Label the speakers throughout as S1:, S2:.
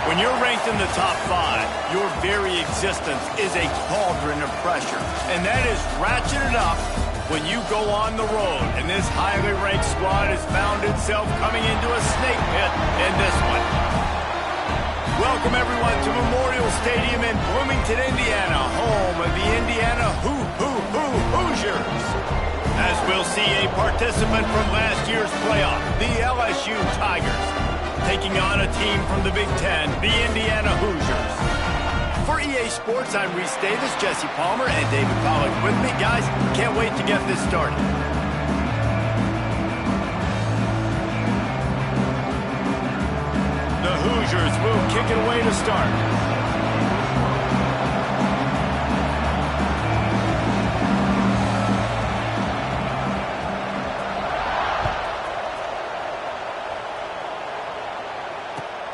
S1: When you're ranked in the top 5, your very existence is a cauldron of pressure. And that is ratcheted up when you go on the road. And this highly ranked squad has found itself coming into a snake pit in this one. Welcome, everyone, to Memorial Stadium in Bloomington, Indiana, home of the Indiana Hoosiers. As we'll see a participant from last year's playoff, the LSU Tigers, taking on a team from the Big Ten, the Indiana Hoosiers. For EA Sports, I'm Reese Davis, Jesse Palmer, and David Pollack with me. Guys, can't wait to get this started. The Hoosiers will kick it away to start.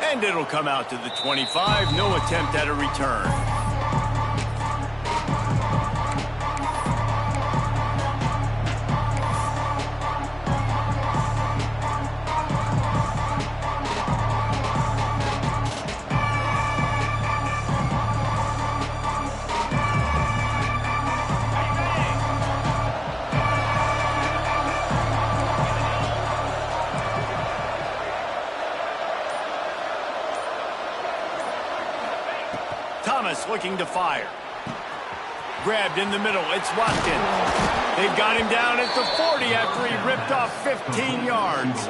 S1: And it'll come out to the 25. No attempt at a return. Looking to fire. Grabbed in the middle. It's Watkins. They've got him down at the 40 after he ripped off 15 yards.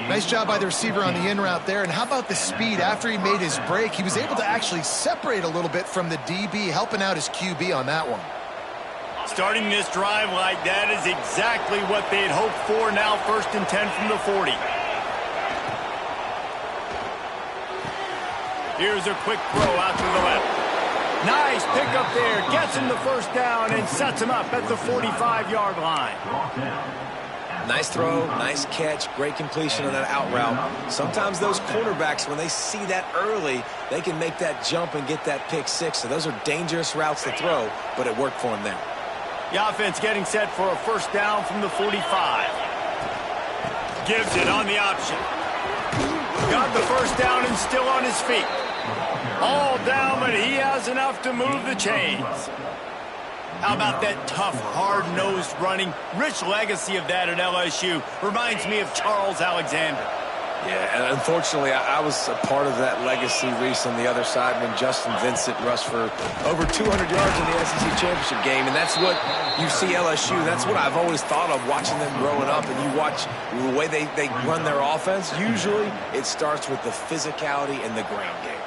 S2: Nice job by the receiver on the in route there. And how about the speed? After he made his break, he was able to actually separate a little bit from the DB, helping out his QB on that one.
S1: Starting this drive like that is exactly what they'd hoped for. Now 1st and 10 from the 40. Here's a quick throw out to the left. Nice pickup there. Gets him the first down and sets him up at the 45-yard line.
S3: Nice throw, nice catch, great completion on that out route. Sometimes those quarterbacks, when they see that early, they can make that jump and get that pick six. So those are dangerous routes to throw, but it worked for him there.
S1: The offense getting set for a first down from the 45. Gives it on the option. Got the first down and still on his feet. All down, but he has enough to move the chains. How about that tough, hard-nosed running? Rich legacy of that at LSU. Reminds me of Charles Alexander.
S3: Yeah, and unfortunately, I was a part of that legacy, Reese, on the other side when Justin Vincent rushed for over 200 yards in the SEC Championship game. And that's what you see LSU. That's what I've always thought of watching them growing up. And you watch the way they run their offense. Usually, it starts with the physicality and the ground game.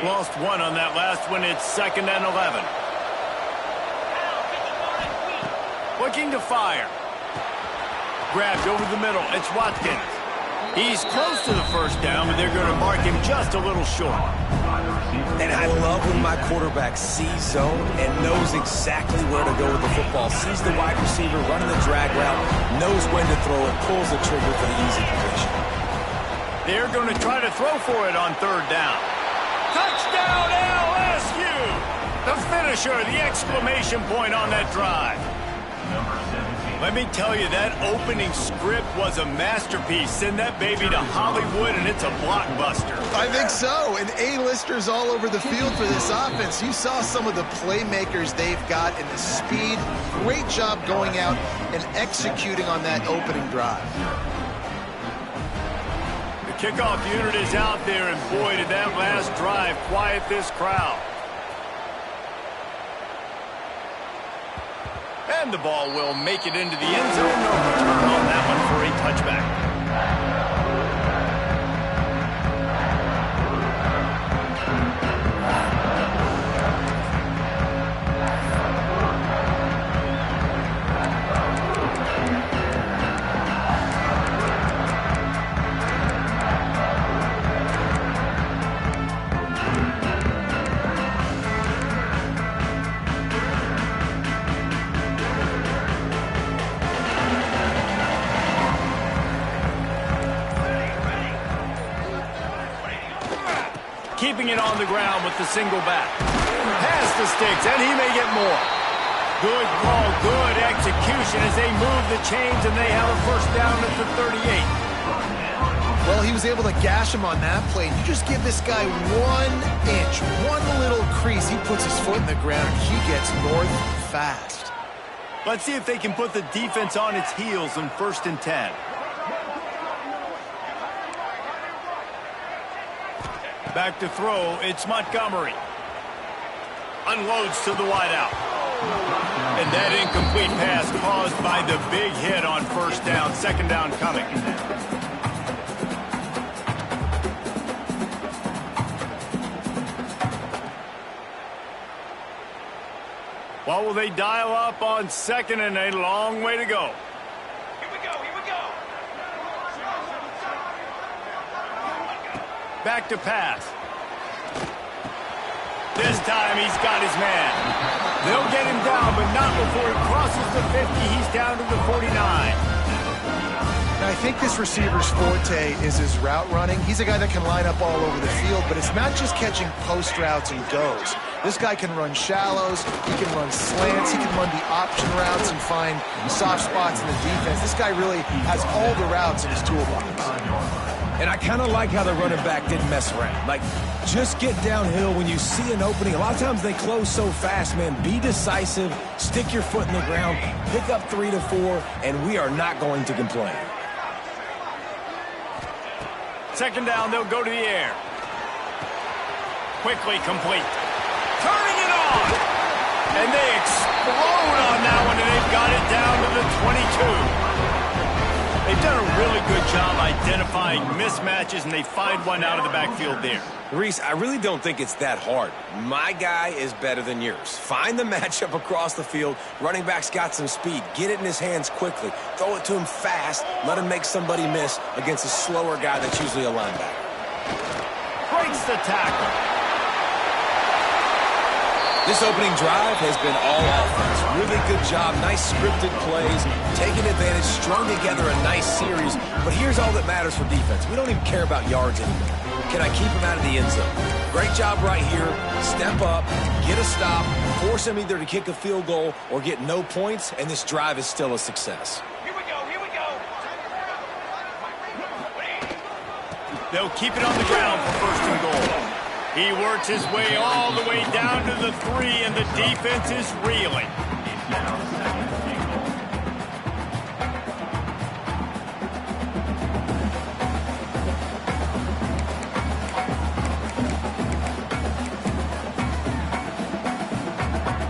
S1: Lost one on that last one. It's 2nd and 11. Looking to fire. Grabbed over the middle. It's Watkins. He's close to the first down, but they're going to mark him just a little short.
S3: And I love when my quarterback sees zone and knows exactly where to go with the football. Sees the wide receiver running the drag route, knows when to throw it, pulls the trigger for the easy completion. They're
S1: going to try to throw for it on 3rd down. Touchdown LSU! The finisher, the exclamation point on that drive. Let me tell you, that opening script was a masterpiece. Send that baby to Hollywood, and it's a blockbuster.
S2: I think so. And A-listers all over the field for this offense. You saw some of the playmakers they've got and the speed. Great job going out and executing on that opening drive.
S1: Kickoff unit is out there, and boy, did that last drive quiet this crowd. And the ball will make it into the end zone. No return on that one for a touchback. Keeping it on the ground with the single back. Pass the sticks, and he may get more. Good ball, good execution as they move the chains, and they have a first down at the 38.
S2: Well, he was able to gash him on that play. You just give this guy 1 inch, one little crease. He puts his foot in the ground. He gets north fast.
S1: Let's see if they can put the defense on its heels in 1st and 10. Back to throw, it's Montgomery. Unloads to the wideout. And that incomplete pass caused by the big hit on 1st down. 2nd down coming. What will they dial up on 2nd and a long way to go?
S4: Here we go, here we go.
S1: Back to pass. This time he's got his man. They'll get him down, but not before he crosses the 50. He's down to the 49.
S2: Now, I think this receiver's forte is his route running. He's a guy that can line up all over the field, but it's not just catching post routes and goes. This guy can run shallows, he can run slants, he can run the option routes and find soft spots in the defense. This guy really has all the routes in his toolbox.
S3: And I kind of like how the running back didn't mess around. Like, just get downhill when you see an opening. A lot of times they close so fast, man. Be decisive, stick your foot in the ground, pick up 3 to 4, and we are not going to complain.
S1: 2nd down, they'll go to the air. Quickly complete. Turning it on! And they explode on that one, and they've got it down to the 22. They've done a really good job identifying mismatches, and they find one out of the backfield there.
S3: Reese, I really don't think it's that hard. My guy is better than yours. Find the matchup across the field. Running back's got some speed. Get it in his hands quickly. Throw it to him fast. Let him make somebody miss against a slower guy that's usually a linebacker.
S1: Breaks the tackle.
S3: This opening drive has been all offense. Really good job. Nice scripted plays. Taking advantage. Strung together a nice series. But here's all that matters for defense. We don't even care about yards anymore. Can I keep him out of the end zone? Great job right here. Step up. Get a stop. Force him either to kick a field goal or get no points. And this drive is still a success.
S4: Here we go, here we go.
S1: They'll keep it on the ground for 1st and goal. He works his way all the way down to the 3, and the defense is reeling.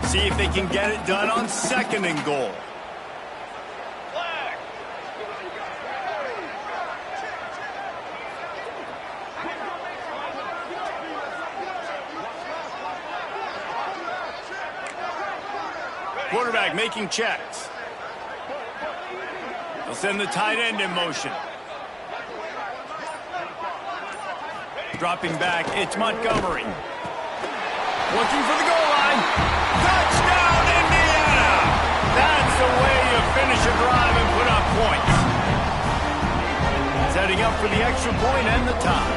S1: See if they can get it done on 2nd and goal. Quarterback making checks. They'll send the tight end in motion. Dropping back, it's Montgomery. Looking for the goal line. Touchdown, Indiana! That's the way you finish a drive and put up points. Setting up for the extra point and the tie.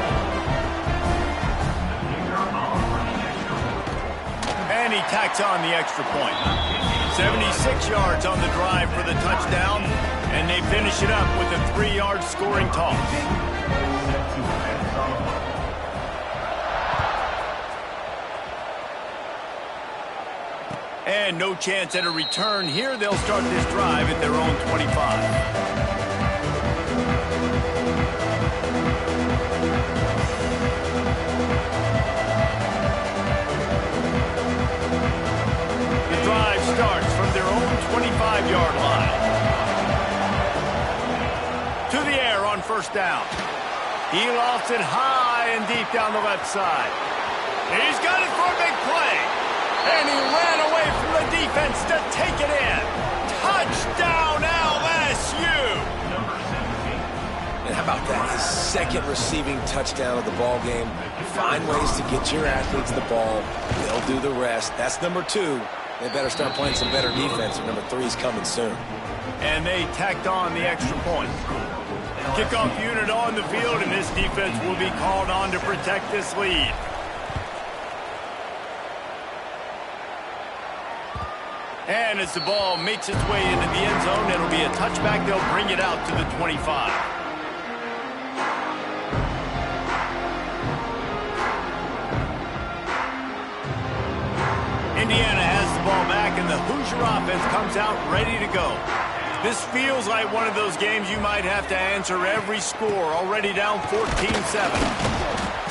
S1: And he tacks on the extra point. 76 yards on the drive for the touchdown, and they finish it up with a 3-yard scoring toss. And no chance at a return here. They'll start this drive at their own 25. Starts from their own 25-yard line. To the air on 1st down. He lost it high and deep down the left side. He's got it for a big play. And he ran away from the defense to take it in. Touchdown, LSU!
S3: And how about that? His 2nd receiving touchdown of the ball game. Find ways to get your athletes the ball. They'll do the rest. That's number 2. They better start playing some better defense, and number 3 is coming soon.
S1: And they tacked on the extra point. Kickoff unit on the field, and this defense will be called on to protect this lead. And as the ball makes its way into the end zone, it'll be a touchback. They'll bring it out to the 25. Indiana has the ball back, and the Hoosier offense comes out ready to go. This feels like one of those games you might have to answer every score, already down 14-7.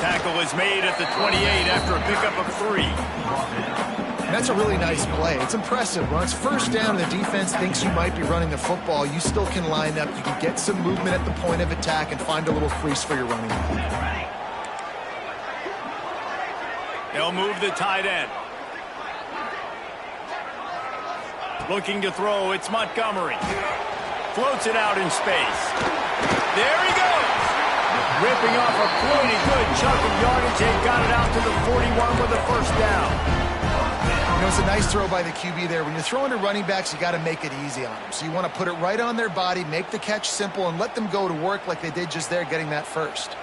S1: Tackle is made at the 28 after a pickup of 3.
S2: And that's a really nice play. It's impressive. When it's first down and the defense thinks you might be running the football, you still can line up. You can get some movement at the point of attack and find a little crease for your running back.
S1: They'll move the tight end. Looking to throw, it's Montgomery. Floats it out in space. There he goes! Ripping off a pretty good chunk of yardage. They got it out to the 41 with a first down.
S2: You know, it's a nice throw by the QB there. When you're throwing to running backs, you got to make it easy on them. So you want to put it right on their body, make the catch simple, and let them go to work like they did just there, getting that first.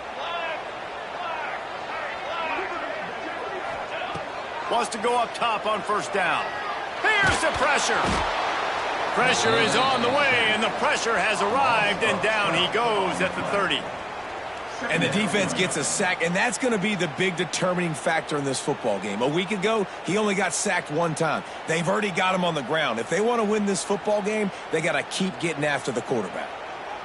S1: Wants to go up top on first down. Here's the pressure. Pressure is on the way, and the pressure has arrived, and down he goes at the 30.
S3: And the defense gets a sack, and that's going to be the big determining factor in this football game. A week ago, he only got sacked 1 time. They've already got him on the ground. If they want to win this football game, they got to keep getting after the quarterback.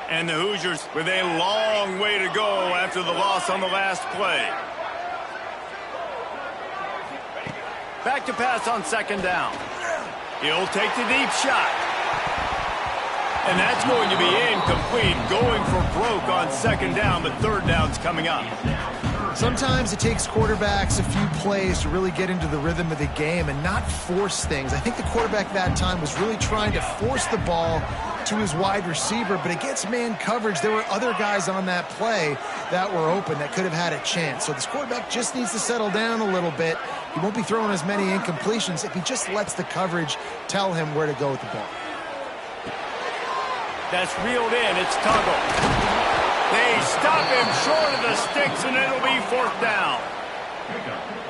S1: And the Hoosiers with a long way to go after the loss on the last play. Back to pass on second down. He'll take the deep shot. And that's going to be incomplete, going for broke on second down, but third down's coming up.
S2: Sometimes it takes quarterbacks a few plays to really get into the rhythm of the game and not force things. I think the quarterback that time was really trying to force the ball to his wide receiver, but against man coverage, there were other guys on that play that were open that could have had a chance. So this quarterback just needs to settle down a little bit. He won't be throwing as many incompletions if he just lets the coverage tell him where to go with the ball.
S1: That's reeled in. It's Tuggle. They stop him short of the sticks, and it'll be fourth down.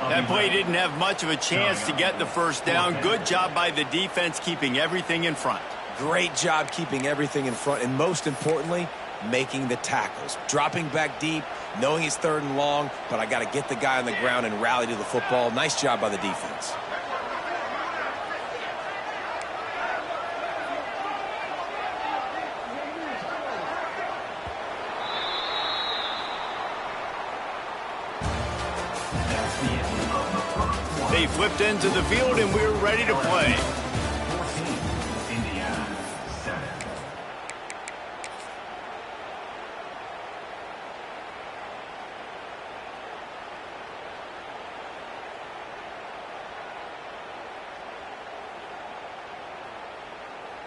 S1: That play didn't have much of a chance to get the first down. Good job by the defense keeping everything in front.
S3: Great job keeping everything in front, and most importantly, making the tackles. Dropping back deep, knowing it's third and long, but I got to get the guy on the ground and rally to the football. Nice job by the defense.
S1: They flipped into the field, and we're ready to play.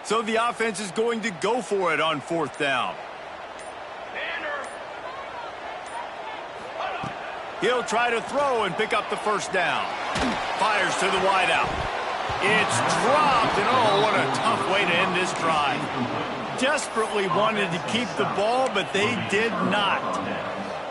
S1: So the offense is going to go for it on fourth down. He'll try to throw and pick up the first down. Fires to the wideout. It's dropped, and oh, what a tough way to end this drive. Desperately wanted to keep the ball, but they did not.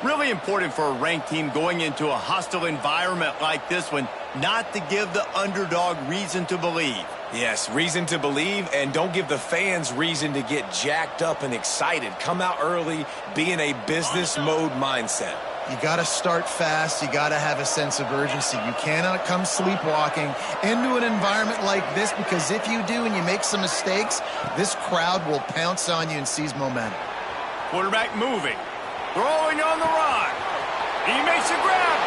S1: Really important for a ranked team going into a hostile environment like this one, not to give the underdog reason to believe.
S3: Yes, reason to believe, and don't give the fans reason to get jacked up and excited. Come out early, be in a business mode mindset.
S2: You got to start fast. You got to have a sense of urgency. You cannot come sleepwalking into an environment like this, because if you do and you make some mistakes, this crowd will pounce on you and seize momentum.
S1: Quarterback moving. Throwing on the run. He makes a grab.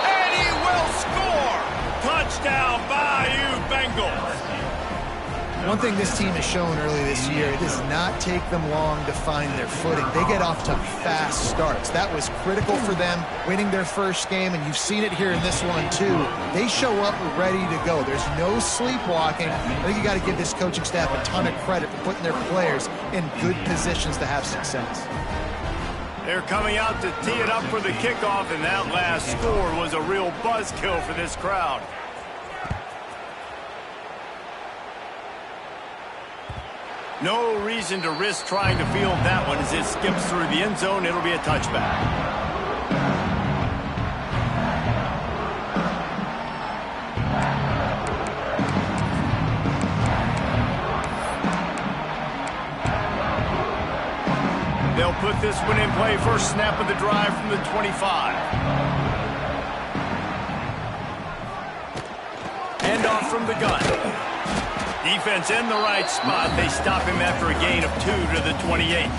S1: And he will score. Touchdown, Bayou Bengals.
S2: One thing this team has shown early this year, it does not take them long to find their footing. They get off to fast starts. That was critical for them winning their first game, and you've seen it here in this one too. They show up ready to go. There's no sleepwalking. I think you got to give this coaching staff a ton of credit for putting their players in good positions to have success.
S1: They're coming out to tee it up for the kickoff, and that last score was a real buzzkill for this crowd. No reason to risk trying to field that one. As it skips through the end zone, it'll be a touchback. They'll put this one in play. First snap of the drive from the 25. And handoff from the gun. Defense in the right spot. They stop him after a gain of 2 to the 28.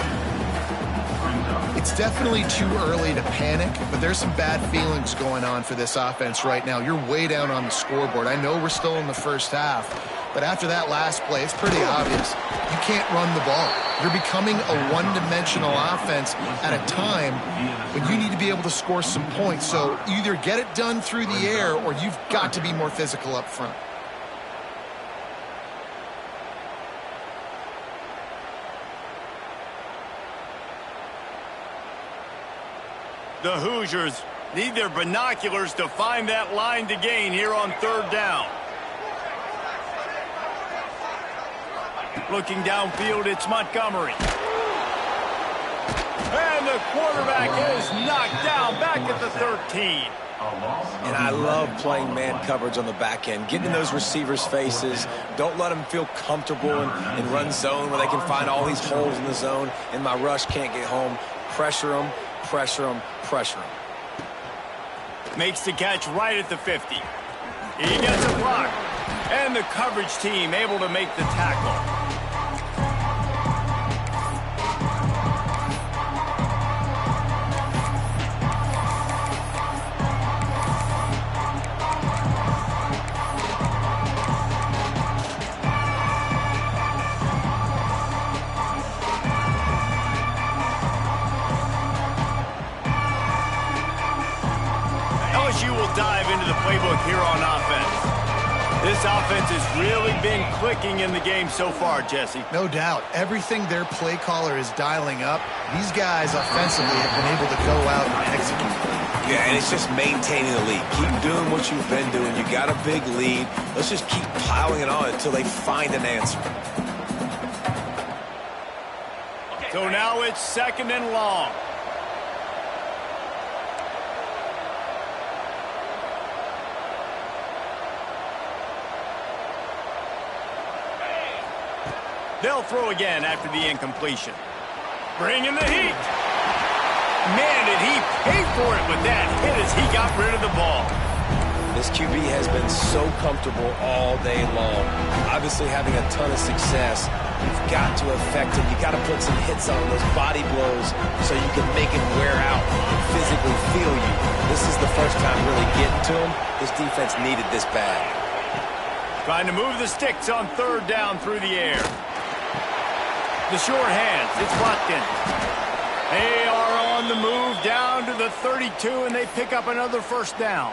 S2: It's definitely too early to panic, but there's some bad feelings going on for this offense right now. You're way down on the scoreboard. I know we're still in the first half, but after that last play, it's pretty obvious. You can't run the ball. You're becoming a one-dimensional offense at a time when you need to be able to score some points. So either get it done through the air or you've got to be more physical up front.
S1: The Hoosiers need their binoculars to find that line to gain here on 3rd down. Looking downfield, it's Montgomery. And the quarterback is knocked down back at the 13.
S3: And I love playing man coverage on the back end, getting in those receivers' faces. Don't let them feel comfortable in run zone where they can find all these holes in the zone and my rush can't get home. Pressure them, pressure them, pressure them.
S1: Makes the catch right at the 50. He gets a block. And the coverage team able to make the tackle. LSU will dive into the playbook here on offense. This offense has really been clicking in the game so far, Jesse.
S2: No doubt. Everything their play caller is dialing up, these guys offensively have been able to go out and execute.
S3: Yeah, and it's just maintaining the lead. Keep doing what you've been doing. You got a big lead. Let's just keep piling it on until they find an answer.
S1: So now it's 2nd and long. They'll throw again after the incompletion. Bringing the heat. Man, did he pay for it with that hit as he got rid of the ball.
S3: This QB has been so comfortable all day long. Obviously having a ton of success. You've got to affect him. You've got to put some hits on those body blows so you can make him wear out and physically feel you. This is the first time really getting to him. This defense needed this bad.
S1: Trying to move the sticks on 3rd down through the air. The short hands, it's Watkins. They are on the move down to the 32, and they pick up another 1st down.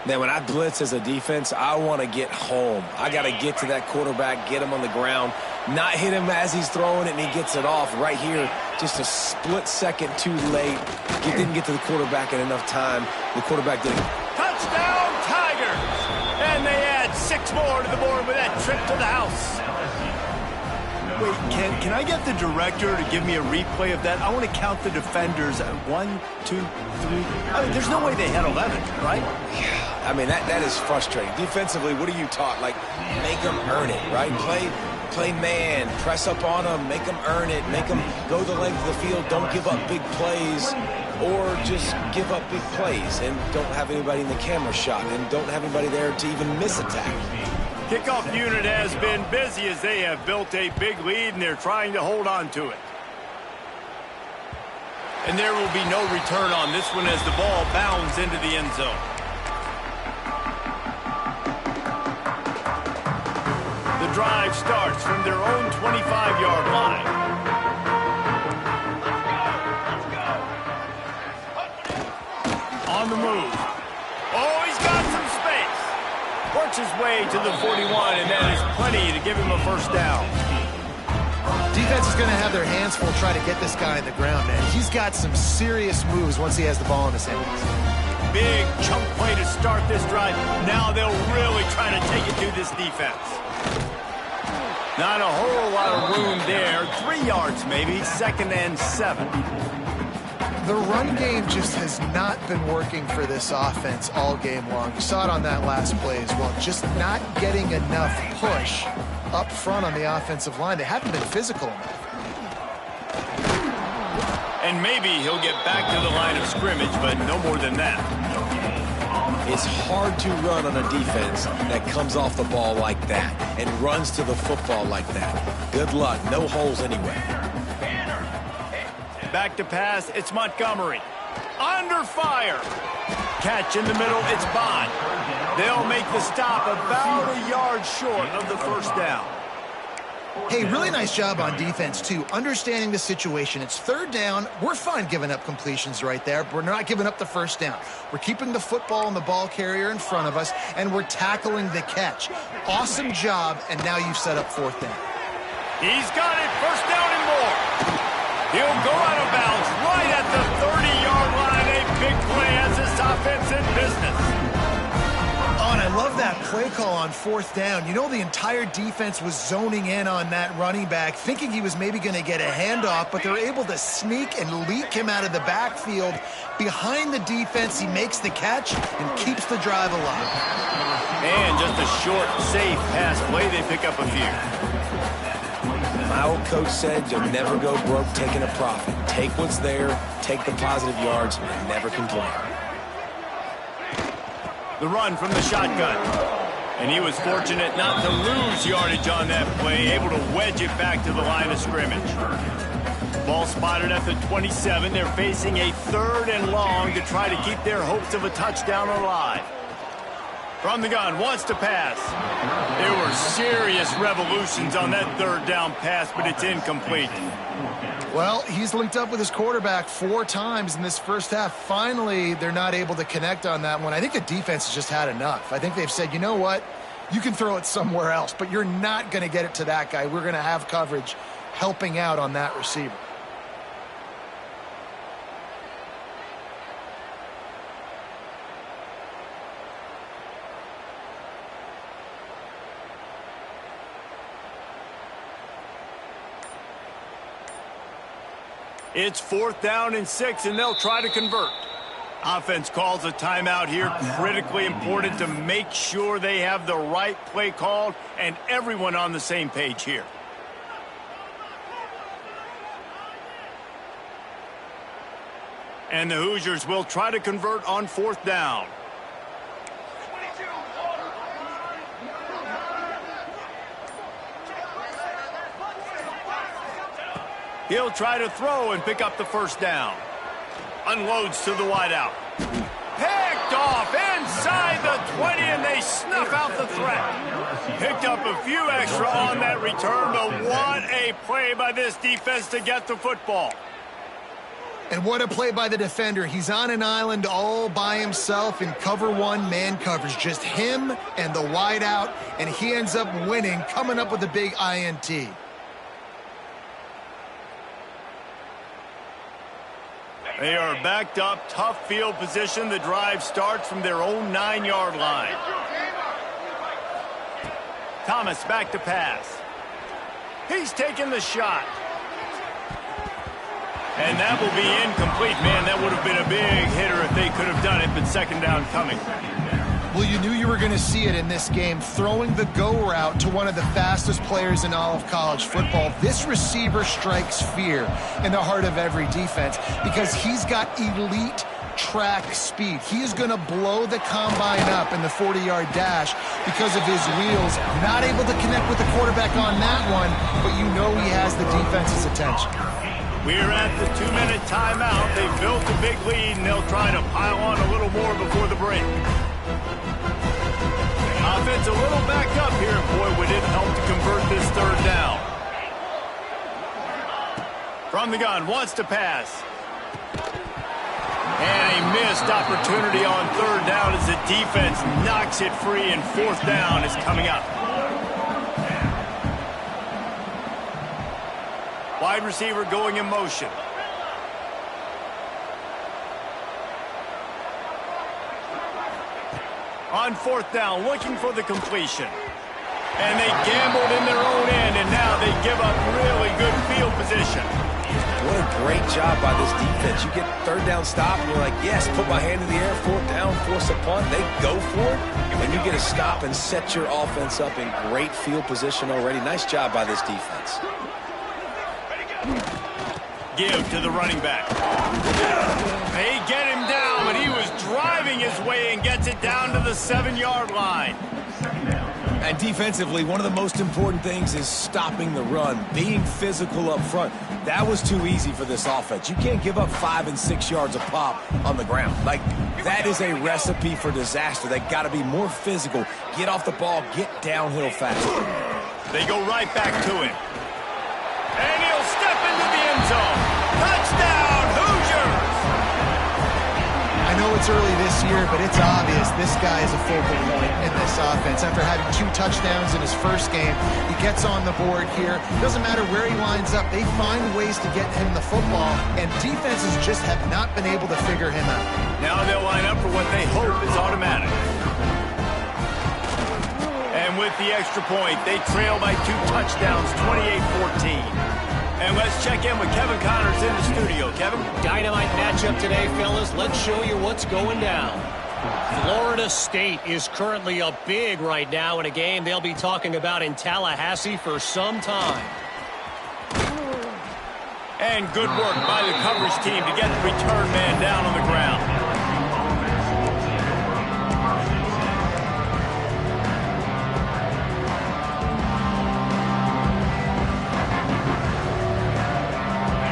S3: Man, when I blitz as a defense, I want to get home. I got to get to that quarterback, get him on the ground, not hit him as he's throwing it, and he gets it off right here. Just a split second too late. He didn't get to the quarterback in enough time. The quarterback didn't.
S1: Touchdown, Tigers! And they add 6 more to the board with that trip to the house. Wait, can I get the director to give me a replay of that? I want to count the defenders at 1, 2, 3. I mean, there's no way they had 11, right?
S3: Yeah, I mean, that is frustrating. Defensively, what are you taught? Like, make them earn it, right? Play man, press up on them, make them earn it, make them go the length of the field, don't give up big plays, or just give up big plays and don't have anybody in the camera shot and don't have anybody there to even miss a tackle.
S1: Kickoff unit has been busy as they have built a big lead, and they're trying to hold on to it. And there will be no return on this one as the ball bounds into the end zone. The drive starts from their own 25-yard line. On the move. Oh, he's got some space. Works his way to the 41, and that is plenty to give him a 1st down.
S2: Defense is going to have their hands full trying to get this guy in the ground, man. He's got some serious moves once he has the ball in his hands.
S1: Big chunk play to start this drive. Now they'll really try to take it to this defense. Not a whole lot of room there. 3 yards maybe, 2nd and 7.
S2: The run game just has not been working for this offense all game long. You saw it on that last play as well. Just not getting enough push up front on the offensive line. They haven't been physical enough.
S1: And maybe he'll get back to the line of scrimmage, but no more than that.
S3: It's hard to run on a defense that comes off the ball like that and runs to the football like that. Good luck. No holes anyway.
S1: Back to pass, it's Montgomery. Under fire. Catch in the middle, it's Bond. They'll make the stop about a yard short of the first down.
S2: Hey, really nice job on defense, too. Understanding the situation. It's third down. We're fine giving up completions right there, but we're not giving up the first down. We're keeping the football and the ball carrier in front of us, and we're tackling the catch. Awesome job, and now you've set up fourth down.
S1: He's got it, first down and more. He'll go out of bounds right at the 30-yard line. A big play as this offense in business.
S2: Oh, and I love that play call on fourth down. You know, the entire defense was zoning in on that running back, thinking he was maybe going to get a handoff, but they're able to sneak and leak him out of the backfield. Behind the defense, he makes the catch and keeps the drive alive.
S1: And just a short, safe pass play. They pick up a few.
S3: My old coach said you'll never go broke taking a profit. Take what's there, take the positive yards, and never complain.
S1: The run from the shotgun. And he was fortunate not to lose yardage on that play, able to wedge it back to the line of scrimmage. Ball spotted at the 27. They're facing a third and long to try to keep their hopes of a touchdown alive. From the gun, wants to pass. There were serious revolutions on that third down pass, but it's incomplete.
S2: Well, he's linked up with his quarterback 4 times in this first half. Finally, they're not able to connect on that one. I think the defense has just had enough. I think they've said, you know what? You can throw it somewhere else, but you're not going to get it to that guy. We're going to have coverage helping out on that receiver.
S1: It's 4th down and 6, and they'll try to convert. Offense calls a timeout here. Critically important to make sure they have the right play called and everyone on the same page here. And the Hoosiers will try to convert on 4th down. He'll try to throw and pick up the first down. Unloads to the wideout. Picked off inside the 20, and they snuff out the threat. Picked up a few extra on that return, but what a play by this defense to get the football.
S2: And what a play by the defender. He's on an island all by himself in cover 1 man coverage. Just him and the wideout, and he ends up winning, coming up with a big INT.
S1: They are backed up, tough field position. The drive starts from their own 9-yard line. Thomas back to pass. He's taking the shot. And that will be incomplete. Man, that would have been a big hitter if they could have done it, but second down coming.
S2: Well, you knew you were going to see it in this game, throwing the go route to one of the fastest players in all of college football. This receiver strikes fear in the heart of every defense because he's got elite track speed. He is going to blow the combine up in the 40-yard dash because of his wheels. Not able to connect with the quarterback on that one, but you know he has the defense's attention.
S1: We're at the 2-minute timeout. They've built a big lead, and they'll try to pile on a little more before the break. Offense a little back up here. Boy, would it help to convert this third down. From the gun, wants to pass. And a missed opportunity on third down as the defense knocks it free, and 4th down is coming up. Wide receiver going in motion. On 4th down, looking for the completion. And they gambled in their own end, and now they give up really good field position.
S3: What a great job by this defense. You get third down stop, and you're like, yes, put my hand in the air, 4th down, force a punt. They go for it, and you get a stop and set your offense up in great field position already. Nice job by this defense.
S1: Give to the running back. They get him down, but he was driving his way and gets it down to the 7-yard line.
S3: And defensively, one of the most important things is stopping the run, being physical up front. That was too easy for this offense. You can't give up 5 and 6 yards a pop on the ground. Like, that is a recipe for disaster. They got to be more physical, get off the ball, get downhill faster.
S1: They go right back to him. And he'll step into the end zone. Touchdown, Hoosiers!
S2: I know it's early this year, but it's obvious this guy is a focal point in this offense. After having 2 touchdowns in his first game, he gets on the board here. Doesn't matter where he lines up, they find ways to get him the football, and defenses just have not been able to figure him out. Now they'll line up for what they hope is automatic. And with the extra point, they trail by 2 touchdowns, 28-14. And let's check in with Kevin Connors in the studio. Kevin?
S5: Dynamite matchup today, fellas. Let's show you what's going down. Florida State is currently up big right now in a game they'll be talking about in Tallahassee for some time.
S1: And good work by the coverage team to get the return man down on the ground.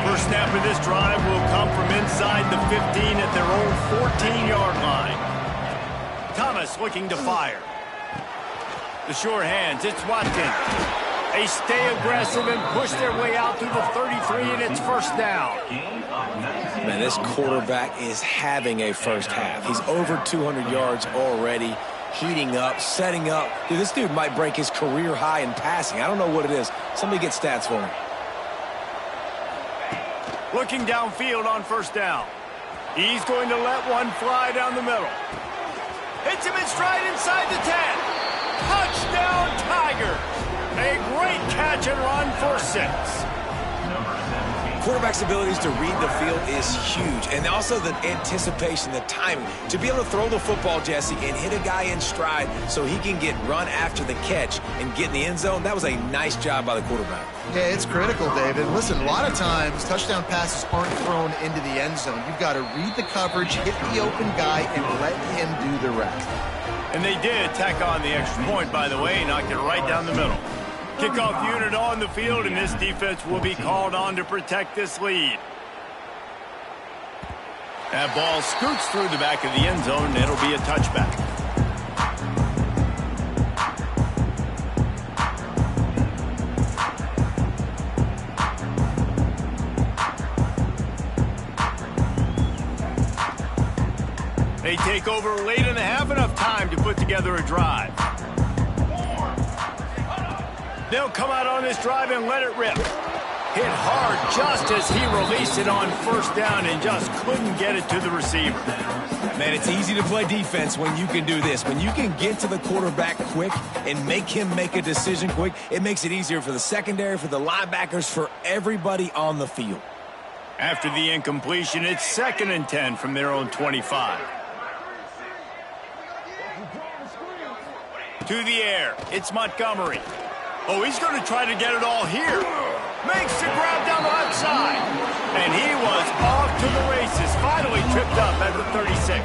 S1: First snap of this drive will come from inside the 15 at their own 14-yard line. Thomas looking to fire. The sure hands, it's Watkins. They stay aggressive and push their way out through the 33, and it's first down.
S3: Man, this quarterback is having a first half. He's over 200 yards already, heating up, setting up. Dude, this dude might break his career high in passing. I don't know what it is. Somebody get stats for him.
S1: Looking downfield on first down. He's going to let one fly down the middle. Hits him in stride inside the 10. Touchdown, Tigers. A great catch and run for 6.
S3: Quarterback's abilities to read the field is huge, and also the anticipation, the timing. To be able to throw the football, Jesse, and hit a guy in stride so he can get run after the catch and get in the end zone, that was a nice job by the quarterback.
S2: Yeah, it's critical, David. Listen, a lot of times touchdown passes aren't thrown into the end zone. You've got to read the coverage, hit the open guy, and let him do the rest.
S1: And they did tack on the extra point, by the way, knocked it right down the middle. Kickoff unit on the field, and this defense will be called on to protect this lead. That ball scoots through the back of the end zone, and it'll be a touchback. They take over late in the half, enough time to put together a drive. They'll come out on this drive and let it rip. Hit hard just as he released it on first down and just couldn't get it to the receiver.
S3: Man, it's easy to play defense when you can do this. When you can get to the quarterback quick and make him make a decision quick, it makes it easier for the secondary, for the linebackers, for everybody on the field.
S1: After the incompletion, it's 2nd and 10 from their own 25. To the air, it's Montgomery. Oh, he's going to try to get it all here. Makes the grab down the left side. And he was off to the races. Finally tripped up at the 36.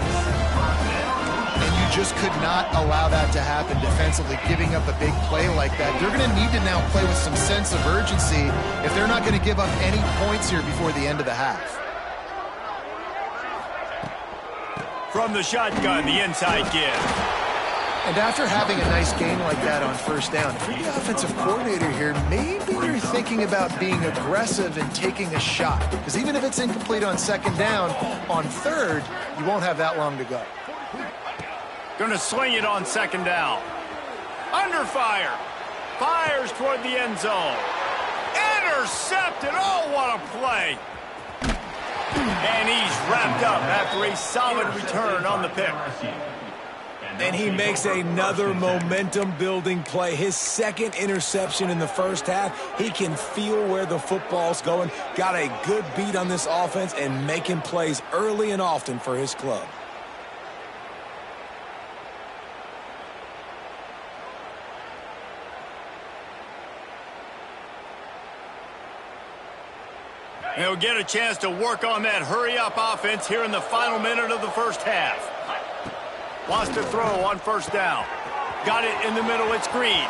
S2: And you just could not allow that to happen defensively, giving up a big play like that. They're going to need to now play with some sense of urgency if they're not going to give up any points here before the end of the half.
S1: From the shotgun, the inside give.
S2: And after having a nice game like that on first down, if you're the offensive coordinator here, maybe you're thinking about being aggressive and taking a shot. Because even if it's incomplete on 2nd down, on 3rd, you won't have that long to go.
S1: Going to swing it on 2nd down. Under fire. Fires toward the end zone. Intercepted. Oh, what a play. And he's wrapped up after a solid return on the pick.
S3: And he makes another momentum-building play. His 2nd interception in the first half. He can feel where the football's going. Got a good beat on this offense and making plays early and often for his club.
S1: They'll get a chance to work on that hurry-up offense here in the final minute of the first half. Wants to throw on first down. Got it in the middle. It's Green.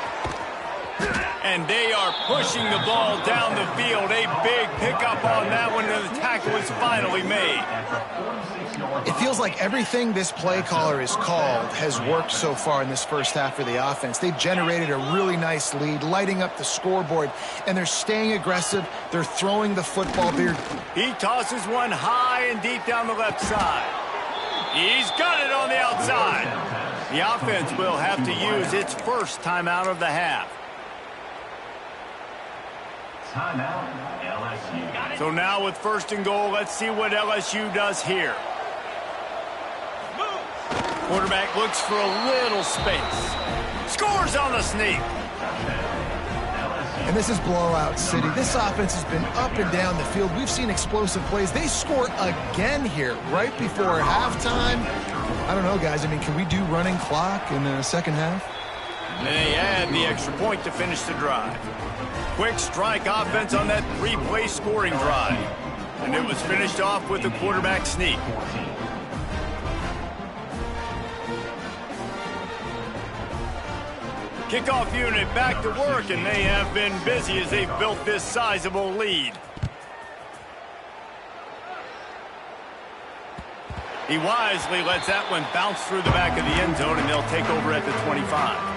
S1: And they are pushing the ball down the field. A big pickup on that one, and the tackle is finally made.
S2: It feels like everything this play caller has called has worked so far in this first half for the offense. They've generated a really nice lead, lighting up the scoreboard, and they're staying aggressive. They're throwing the football.
S1: He tosses one high and deep down the left side. He's got it on the outside. The offense will have to use its first timeout of the half. So now with first and goal, let's see what LSU does here. Quarterback looks for a little space. Scores on the sneak.
S2: And this is blowout city. This offense has been up and down the field. We've seen explosive plays. They score again here right before halftime. I don't know, guys. I mean, can we do running clock in the second half?
S1: They add the extra point to finish the drive. Quick strike offense on that three-play scoring drive. And it was finished off with a quarterback sneak. Kickoff unit back to work, and they have been busy as they've built this sizable lead. He wisely lets that one bounce through the back of the end zone, and they'll take over at the 25.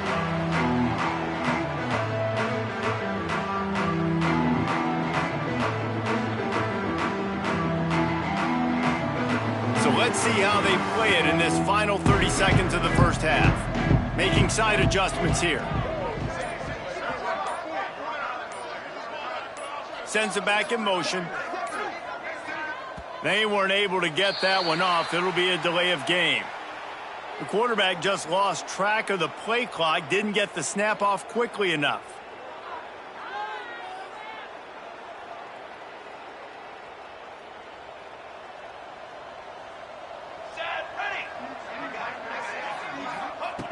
S1: So let's see how they play it in this final 30 seconds of the first half. Making side adjustments here. Sends it back in motion. They weren't able to get that one off. It'll be a delay of game. The quarterback just lost track of the play clock, didn't get the snap off quickly enough.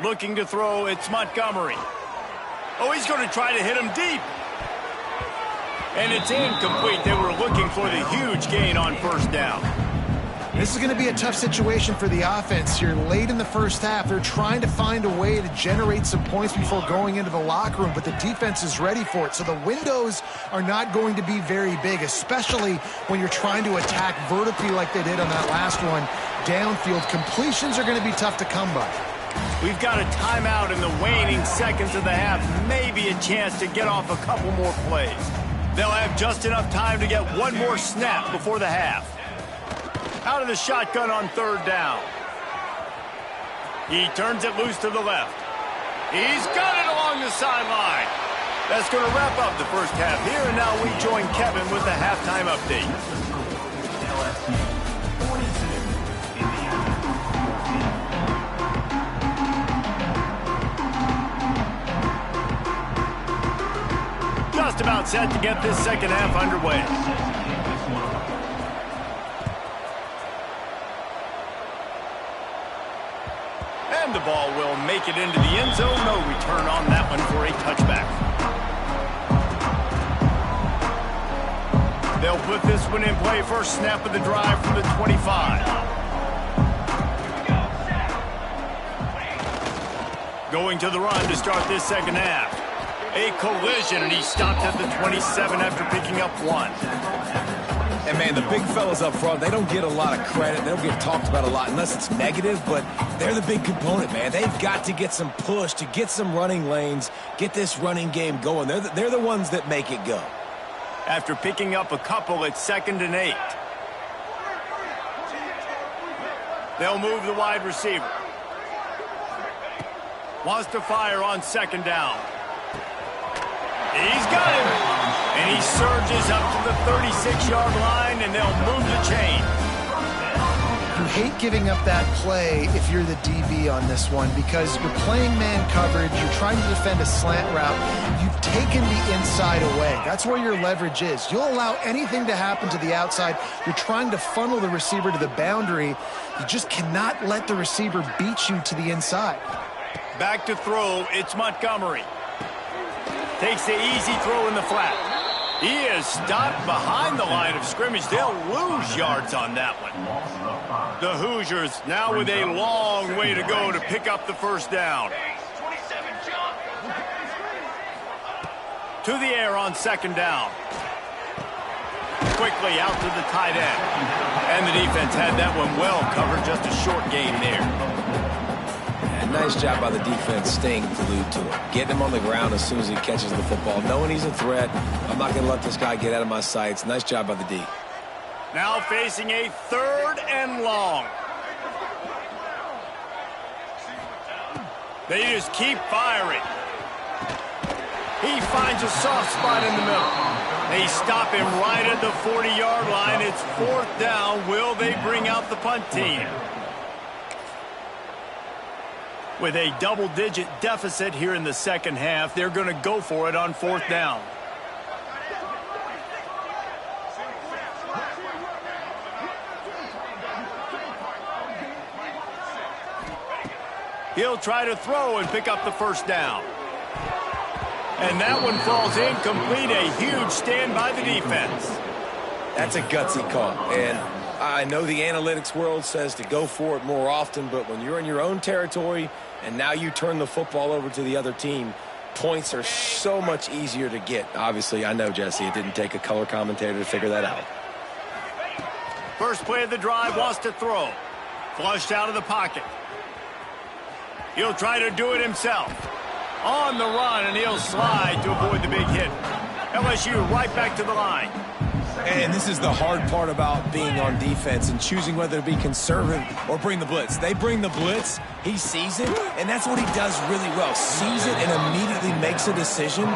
S1: Looking to throw, it's Montgomery. Oh, he's going to try to hit him deep. And it's incomplete. They were looking for the huge gain on first down.
S2: This is going to be a tough situation for the offense here. Late in the first half, they're trying to find a way to generate some points before going into the locker room, but the defense is ready for it. So the windows are not going to be very big, especially when you're trying to attack vertically like they did on that last one. Downfield completions are going to be tough to come by.
S1: We've got a timeout in the waning seconds of the half. Maybe a chance to get off a couple more plays. They'll have just enough time to get one more snap before the half. Out of the shotgun on third down. He turns it loose to the left. He's got it along the sideline. That's going to wrap up the first half here, and now we join Kevin with the halftime update. Just about set to get this second half underway. And the ball will make it into the end zone. No return on that one for a touchback. They'll put this one in play. First snap of the drive from the 25. Going to the run to start this second half. A collision, and he stopped at the 27 after picking up one.
S3: And, man, the big fellas up front, they don't get a lot of credit. They don't get talked about a lot unless it's negative, but they're the big component, man. They've got to get some push to get some running lanes, get this running game going. They're the ones that make it go.
S1: After picking up a couple, it's 2nd and 8. They'll move the wide receiver. Wants to fire on 2nd down. He's got him. And he surges up to the 36-yard line, and they'll move the chain.
S2: You hate giving up that play if you're the DB on this one because you're playing man coverage, you're trying to defend a slant route, you've taken the inside away. That's where your leverage is. You'll allow anything to happen to the outside. You're trying to funnel the receiver to the boundary. You just cannot let the receiver beat you to the inside.
S1: Back to throw, it's Montgomery. Takes the easy throw in the flat. He is stopped behind the line of scrimmage. They'll lose yards on that one. The Hoosiers now with a long way to go to pick up the first down. To the air on second down. Quickly out to the tight end. And the defense had that one well covered. Just a short gain there.
S3: Nice job by the defense staying glued to him. Getting him on the ground as soon as he catches the football. Knowing he's a threat. I'm not going to let this guy get out of my sights. Nice job by the D.
S1: Now facing a 3rd and long. They just keep firing. He finds a soft spot in the middle. They stop him right at the 40-yard line. It's 4th down. Will they bring out the punt team? With a double-digit deficit here in the second half, they're going to go for it on 4th down. He'll try to throw and pick up the first down. And that one falls incomplete. A huge stand by the defense.
S3: That's a gutsy call. And I know the analytics world says to go for it more often, but when you're in your own territory and now you turn the football over to the other team, points are so much easier to get. Obviously, I know, Jesse, it didn't take a color commentator to figure that out.
S1: First play of the drive, wants to throw. Flushed out of the pocket. He'll try to do it himself. On the run, and he'll slide to avoid the big hit. LSU right back to the line.
S3: And this is the hard part about being on defense and choosing whether to be conservative or bring the blitz. They bring the blitz, he sees it, and that's what he does really well. Sees it and immediately makes a decision,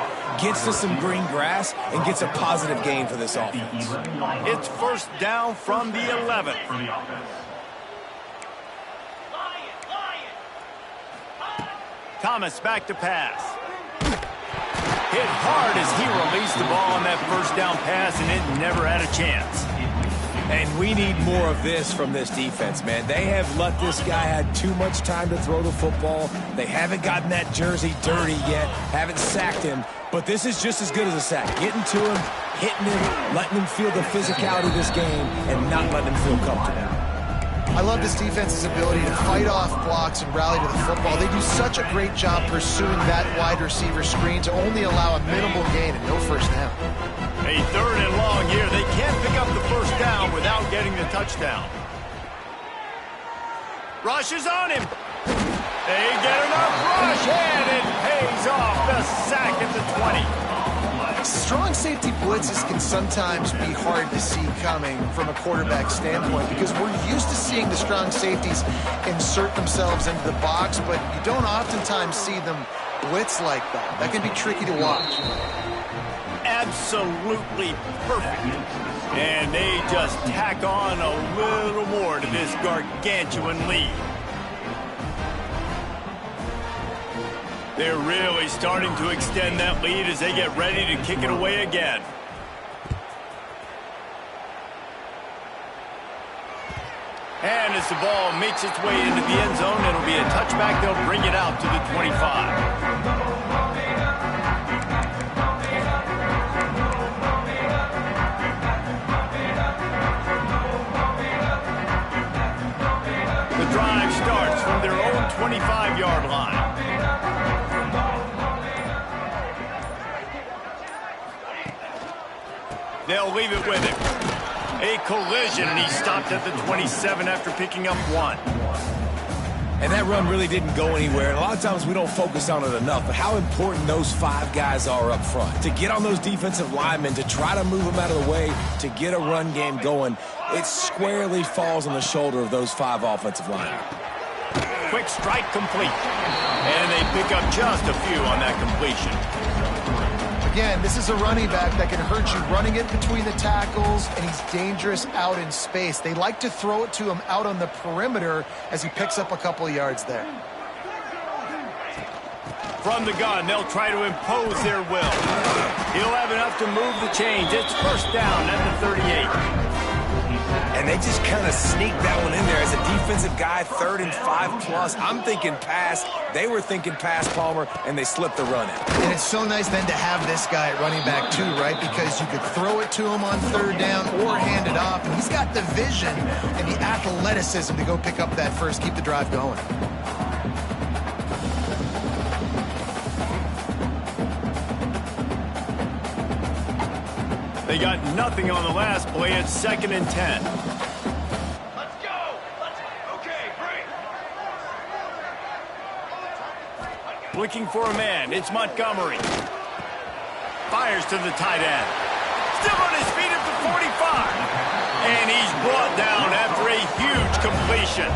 S3: gets to some green grass, and gets a positive gain for this offense.
S1: It's 1st down from the 11th. Thomas back to pass. Hit hard as he released the ball on that 1st down pass, and it never had a chance.
S3: And we need more of this from this defense, man. They have let this guy have too much time to throw the football. They haven't gotten that jersey dirty yet, haven't sacked him. But this is just as good as a sack. Getting to him, hitting him, letting him feel the physicality of this game, and not letting him feel comfortable.
S2: I love this defense's ability to fight off blocks and rally to the football. They do such a great job pursuing that wide receiver screen to only allow a minimal gain and no first down.
S1: A 3rd and long here. They can't pick up the first down without getting the touchdown. Rush is on him. They get enough rush, and it pays off. The sack at the 20.
S2: Strong safety blitzes can sometimes be hard to see coming from a quarterback standpoint because we're used to seeing the strong safeties insert themselves into the box, but you don't oftentimes see them blitz like that. That can be tricky to watch.
S1: Absolutely perfect. And they just tack on a little more to this gargantuan lead. They're really starting to extend that lead as they get ready to kick it away again. And as the ball makes its way into the end zone, it'll be a touchback. They'll bring it out to the 25. The drive starts from their own 25-yard line. They'll leave it with him. A collision, and he stopped at the 27 after picking up 1.
S3: And that run really didn't go anywhere. And a lot of times we don't focus on it enough, but how important those 5 guys are up front. To get on those defensive linemen, to try to move them out of the way, to get a run game going, it squarely falls on the shoulder of those 5 offensive linemen.
S1: Quick strike complete. And they pick up just a few on that completion.
S2: Again, this is a running back that can hurt you running it between the tackles, and he's dangerous out in space. They like to throw it to him out on the perimeter as he picks up a couple of yards there.
S1: From the gun, they'll try to impose their will. He'll have enough to move the chains. It's 1st down at the 38.
S3: And they just kind of sneaked that one in there. As a defensive guy, 3rd and 5+. I'm thinking pass. They were thinking pass, Palmer, and they slipped the run in.
S2: And it's so nice then to have this guy at running back too, right? Because you could throw it to him on 3rd down or hand it off. And he's got the vision and the athleticism to go pick up that first, keep the drive going.
S1: They got nothing on the last play. It's 2nd and 10.
S4: Let's go. Okay, break.
S1: Looking for a man. It's Montgomery. Fires to the tight end. Still on his feet at the 45. And he's brought down after a huge completion.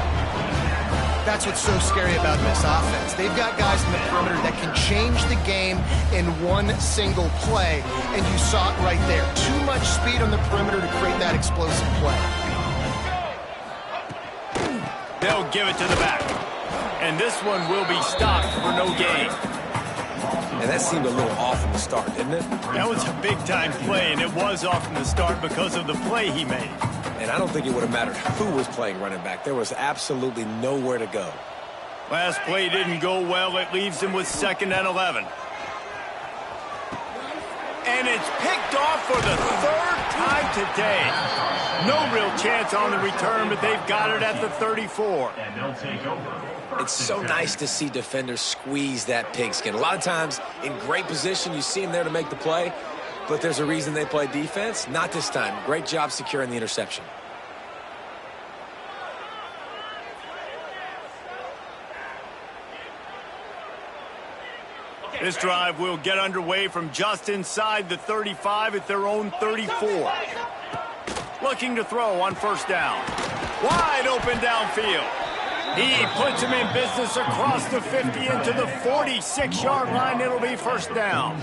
S2: That's what's so scary about this offense. They've got guys in the perimeter that can change the game in one single play, and you saw it right there. Too much speed on the perimeter to create that explosive play.
S1: They'll give it to the back. And this one will be stopped for no gain.
S3: And that seemed a little off from the start, didn't it?
S1: That was a big-time play, and it was off from the start because of the play he made.
S3: And I don't think it would have mattered who was playing running back. There was absolutely nowhere to go.
S1: Last play didn't go well. It leaves him with 2nd and 11. And it's picked off for the 3rd time today. No real chance on the return, but they've got it at the 34.
S6: And they'll take over.
S3: It's so nice to see defenders squeeze that pigskin. A lot of times in great position, you see them there to make the play, but there's a reason they play defense. Not this time. Great job securing the interception.
S1: This drive will get underway from just inside the 35 at their own 34. Looking to throw on 1st down. Wide open downfield. He puts him in business across the 50 into the 46-yard line. It'll be 1st down.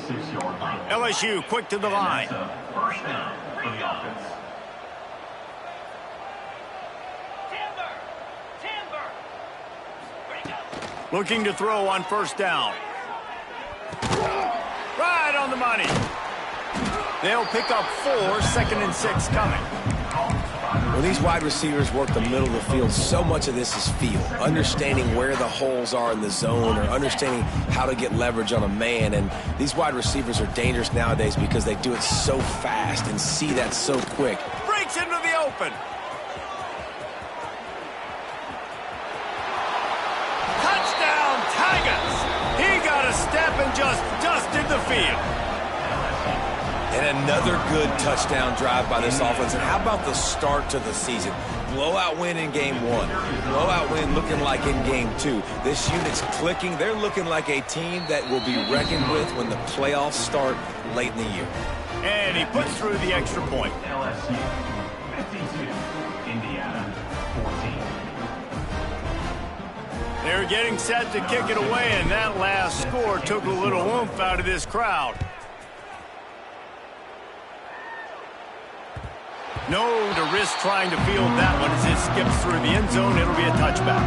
S1: LSU quick to the line.
S6: 1st down for the offense.
S1: Looking to throw on 1st down. Right on the money. They'll pick up 4, 2nd and 6 coming.
S3: When these wide receivers work the middle of the field, so much of this is feel. Understanding where the holes are in the zone or understanding how to get leverage on a man. And these wide receivers are dangerous nowadays because they do it so fast and see that so quick.
S1: Breaks into the open. Touchdown, Tigers. He got a step and just dusted the field.
S3: And another good touchdown drive by this offense. And how about the start to the season? Blowout win in game 1. Blowout win looking like in game 2. This unit's clicking. They're looking like a team that will be reckoned with when the playoffs start late in the year.
S1: And he puts through the extra point.
S6: LSU 52, Indiana 14.
S1: They're getting set to kick it away, and that last score took a little oomph out of this crowd. No to risk trying to field that one as it skips through the end zone. It'll be a touchback.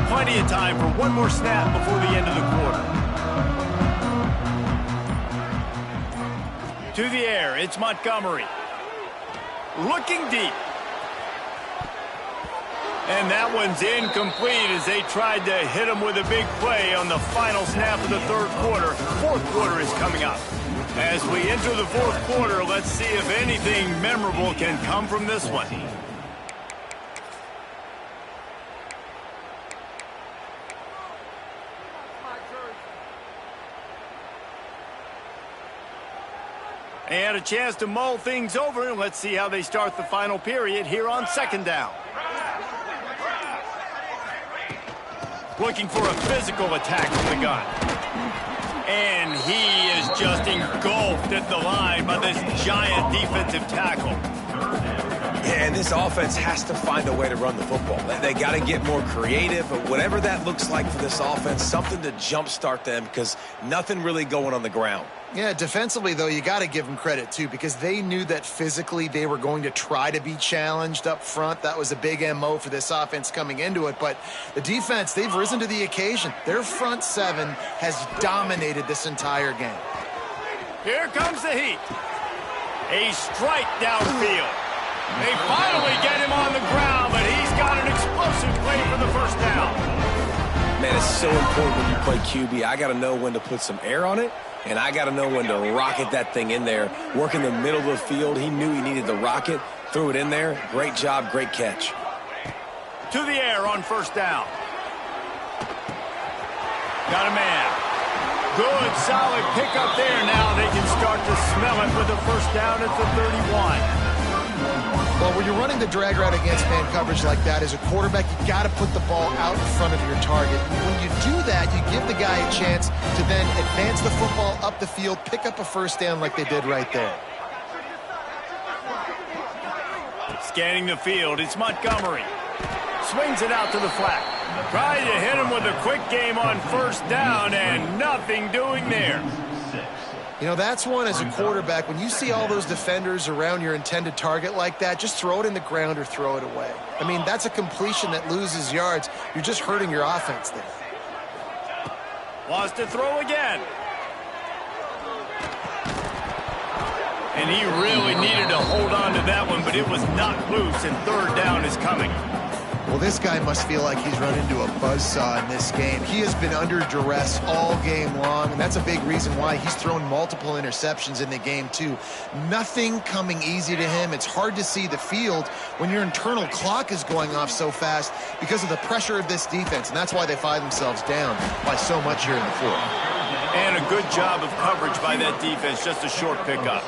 S1: Plenty of time for one more snap before the end of the quarter. To the air, it's Montgomery. Looking deep. And that one's incomplete as they tried to hit him with a big play on the final snap of the 3rd quarter. 4th quarter is coming up. As we enter the 4th quarter, let's see if anything memorable can come from this one. They had a chance to mull things over, and let's see how they start the final period here on 2nd down. Looking for a physical attack from the gun. And he is just engulfed at the line by this giant defensive tackle.
S3: Yeah, and this offense has to find a way to run the football. They got to get more creative, but whatever that looks like for this offense, something to jumpstart them because nothing really going on the ground.
S2: Yeah, defensively, though, you got to give them credit, too, because they knew that physically they were going to try to be challenged up front. That was a big MO for this offense coming into it. But the defense, they've risen to the occasion. Their front seven has dominated this entire game.
S1: Here comes the heat. A strike downfield. They finally get him on the ground, but he's got an explosive play for the first down.
S3: Man, it's so important when you play QB. I got to know when to put some air on it, and I got to know when to rocket that thing in there. Work in the middle of the field. He knew he needed the rocket, threw it in there. Great job, great catch.
S1: To the air on first down. Got a man. Good, solid pickup there. Now they can start to smell it with the first down at the 31.
S2: Well, when you're running the drag route against man coverage like that, as a quarterback, you got to put the ball out in front of your target. When you do that, you give the guy a chance to then advance the football up the field, pick up a first down like they did right there.
S1: Scanning the field, it's Montgomery. Swings it out to the flat. Trying to hit him with a quick game on first down, and nothing doing there.
S2: You know, that's one as a quarterback. When you see all those defenders around your intended target like that, just throw it in the ground or throw it away. I mean, that's a completion that loses yards. You're just hurting your offense there.
S1: Wants to throw again. And he really needed to hold on to that one, but it was knocked loose, and third down is coming.
S2: Well, this guy must feel like he's run into a buzzsaw in this game. He has been under duress all game long, and that's a big reason why he's thrown multiple interceptions in the game, too. Nothing coming easy to him. It's hard to see the field when your internal clock is going off so fast because of the pressure of this defense, and that's why they find themselves down by so much here in the fourth.
S1: And a good job of coverage by that defense, just a short pickup.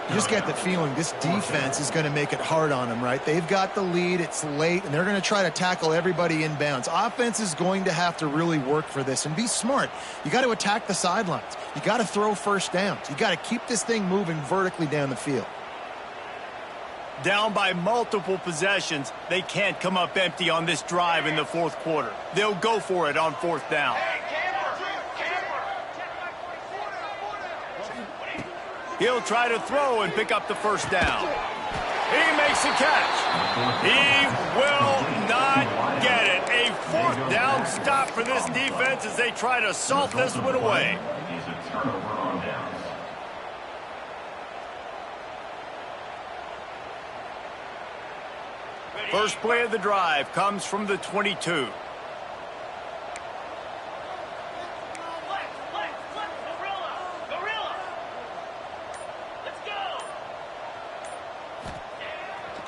S2: You just get the feeling this defense is going to make it hard on them, right? They've got the lead, it's late, and they're going to try to tackle everybody inbounds. Offense is going to have to really work for this and be smart. You got to attack the sidelines. You got to throw first downs. You got to keep this thing moving vertically down the field.
S1: Down by multiple possessions, they can't come up empty on this drive in the fourth quarter. They'll go for it on fourth down. He'll try to throw and pick up the first down. He makes the catch. He will not get it. A fourth down stop for this defense as they try to salt this one away. First play of the drive comes from the 22.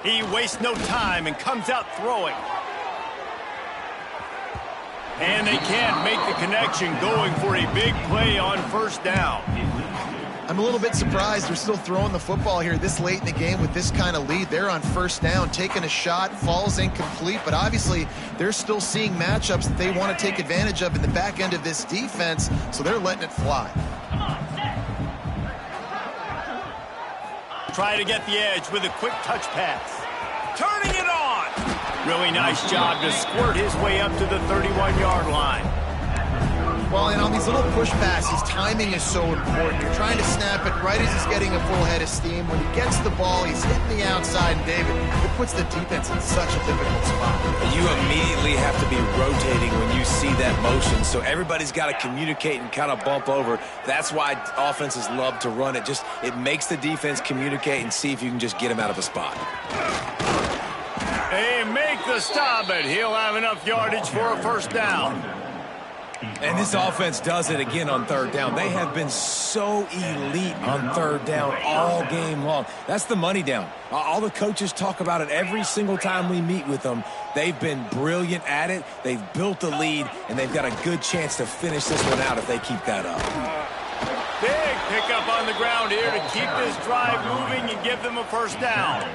S1: He wastes no time and comes out throwing. And they can't make the connection, going for a big play on first down.
S2: I'm a little bit surprised they're still throwing the football here this late in the game with this kind of lead. They're on first down, taking a shot, falls incomplete, but obviously they're still seeing matchups that they want to take advantage of in the back end of this defense, so they're letting it fly.
S1: Try to get the edge with a quick touch pass. Turning it on. Really nice job to squirt his way up to the 31-yard line.
S2: Well, and on these little push passes, timing is so important. You're trying to snap it right as he's getting a full head of steam. When he gets the ball, he's hitting the outside, and David, it puts the defense in such a difficult spot.
S3: You immediately have to be rotating when you see that motion, so everybody's got to communicate and kind of bump over. That's why offenses love to run it. Just it makes the defense communicate and see if you can just get him out of a spot.
S1: They make the stop, and he'll have enough yardage for a first down.
S3: And this offense does it again on third down. They have been so elite on third down all game long. That's the money down. All the coaches talk about it every single time we meet with them. They've been brilliant at it. They've built the lead, and they've got a good chance to finish this one out if they keep that up.
S1: Big pickup on the ground here to keep this drive moving and give them a first down.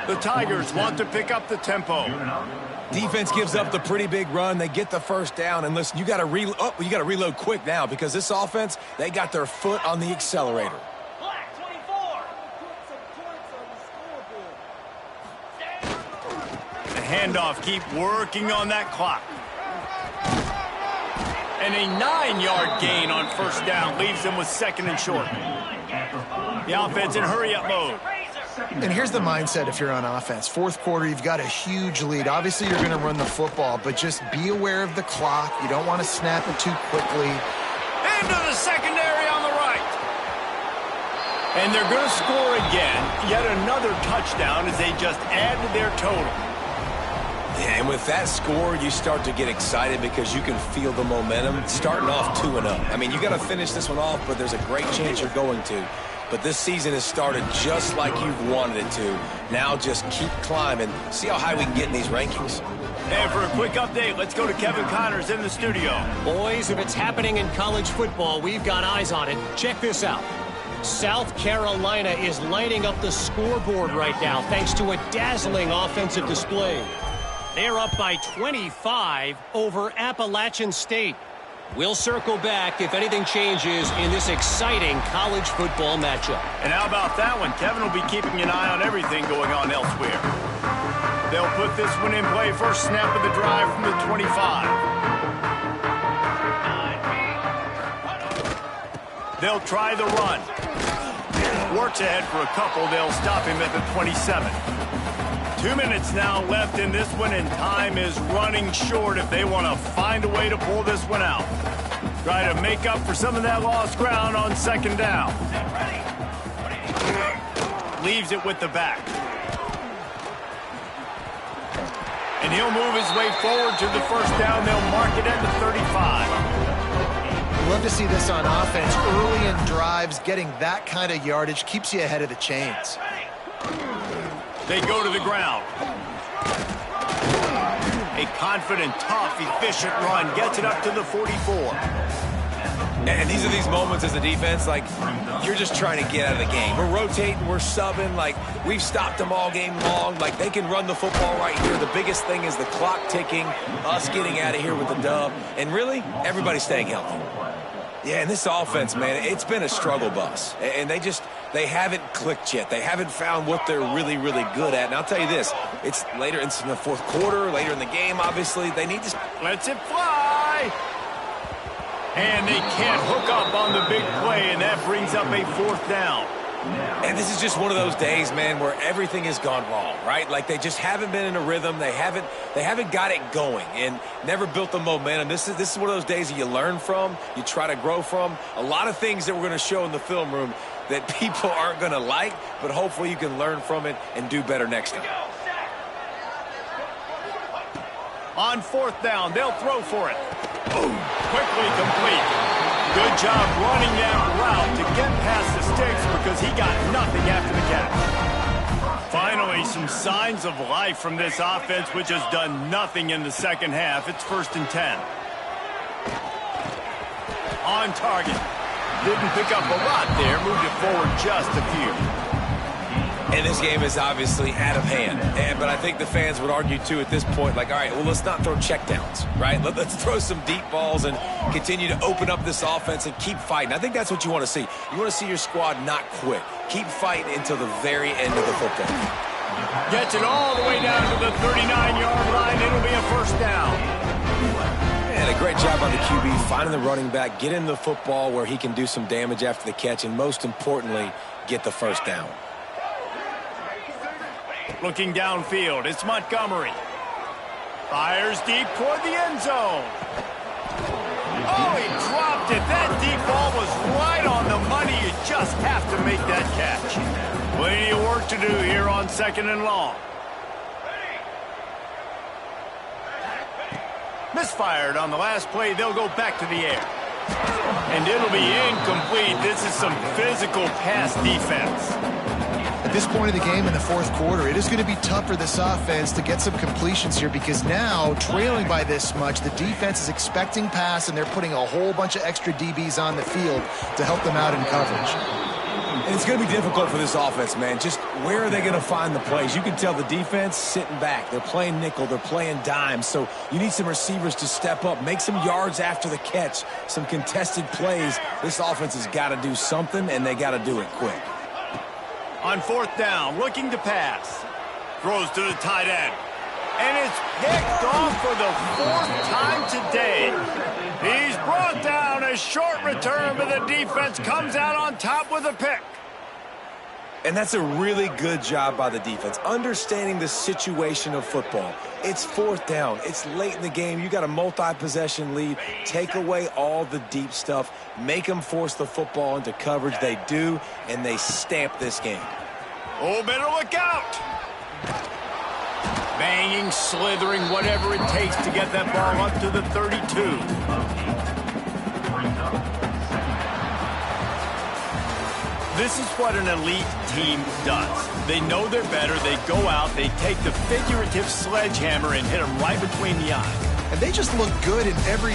S1: The Tigers want to pick up the tempo.
S3: Defense gives up the pretty big run. They get the first down. And listen, you got to reload quick now because this offense, they got their foot on the accelerator.
S1: handoff. Keep working on that clock. And a 9-yard gain on first down leaves them with second and short. The offense in hurry-up mode.
S2: And here's the mindset if you're on offense. Fourth quarter, you've got a huge lead. Obviously, you're going to run the football, but just be aware of the clock. You don't want to snap it too quickly.
S1: Into the secondary on the right. And they're going to score again. Yet another touchdown as they just add to their total.
S3: Yeah, and with that score, you start to get excited because you can feel the momentum starting off 2-0. I mean, you got to finish this one off, but there's a great chance you're going to. But this season has started just like you've wanted it to. Now just keep climbing. See how high we can get in these rankings.
S1: And for a quick update, let's go to Kevin Connors in the studio.
S5: Boys, if it's happening in college football, we've got eyes on it. Check this out. South Carolina is lighting up the scoreboard right now thanks to a dazzling offensive display. They're up by 25 over Appalachian State. We'll circle back if anything changes in this exciting college football matchup.
S1: And how about that one? Kevin will be keeping an eye on everything going on elsewhere. They'll put this one in play. First snap of the drive from the 25. They'll try the run. Works ahead for a couple. They'll stop him at the 27. 2 minutes now left in this one, and time is running short if they want to find a way to pull this one out. Try to make up for some of that lost ground on second down. Leaves it with the back. And he'll move his way forward to the first down. They'll mark it at the 35.
S2: Love to see this on offense. Early in drives, getting that kind of yardage keeps you ahead of the chains.
S1: They go to the ground. A confident, tough, efficient run gets it up to the 44.
S3: And these are these moments as a defense, like, you're just trying to get out of the game. We're rotating, we're subbing, like, we've stopped them all game long. Like, they can run the football right here. The biggest thing is the clock ticking, us getting out of here with the dub, and really, everybody staying healthy. Yeah, and this offense, man, it's been a struggle bus. And they haven't clicked yet. They haven't found what they're really, really good at. And I'll tell you this, it's later in the fourth quarter, later in the game, obviously. They need to...
S1: Lets it fly. And they can't hook up on the big play, and that brings up a fourth down.
S3: And this is just one of those days, man, where everything has gone wrong, right? Like, they just haven't been in a rhythm. They haven't got it going and never built the momentum. This is one of those days that you learn from, you try to grow from. A lot of things that we're going to show in the film room that people aren't going to like, but hopefully you can learn from it and do better next time.
S1: On fourth down, they'll throw for it. Boom. Quickly complete. Good job running that route to get past the sticks because he got nothing after the catch. Finally, some signs of life from this offense, which has done nothing in the second half. It's 1st and 10. On target. Didn't pick up a lot there. Moved it forward just a few.
S3: And this game is obviously out of hand. But I think the fans would argue, too, at this point, like, all right, well, let's not throw checkdowns, right? Let's throw some deep balls and continue to open up this offense and keep fighting. I think that's what you want to see. You want to see your squad not quit. Keep fighting until the very end of the football.
S1: Gets it all the way down to the 39-yard line. It'll be a first down.
S3: And a great job on the QB, finding the running back, getting the football where he can do some damage after the catch, and most importantly, get the first down.
S1: Looking downfield, it's Montgomery. Fires deep toward the end zone. Oh, he dropped it. That deep ball was right on the money. You just have to make that catch. Plenty of work to do here on 2nd and long. Misfired on the last play. They'll go back to the air. And it'll be incomplete. This is some physical pass defense.
S2: At this point of the game in the fourth quarter, it is going to be tough for this offense to get some completions here because now, trailing by this much, the defense is expecting pass, and they're putting a whole bunch of extra DBs on the field to help them out in coverage.
S3: And it's going to be difficult for this offense, man. Just where are they going to find the plays? You can tell the defense sitting back. They're playing nickel. They're playing dime. So you need some receivers to step up, make some yards after the catch, some contested plays. This offense has got to do something, and they got to do it quick.
S1: On 4th down, looking to pass. Throws to the tight end. And it's picked off for the 4th time today. He's brought down a short return, but the defense comes out on top with a pick.
S3: And that's a really good job by the defense, understanding the situation of football. It's 4th down. It's late in the game. You got a multi-possession lead. Take away all the deep stuff. Make them force the football into coverage. They do, and they stamp this game.
S1: Oh, better look out. Banging, slithering, whatever it takes to get that ball up to the 32. This is what an elite team does. They know they're better. They go out. They take the figurative sledgehammer and hit them right between the eyes.
S2: And they just look good in every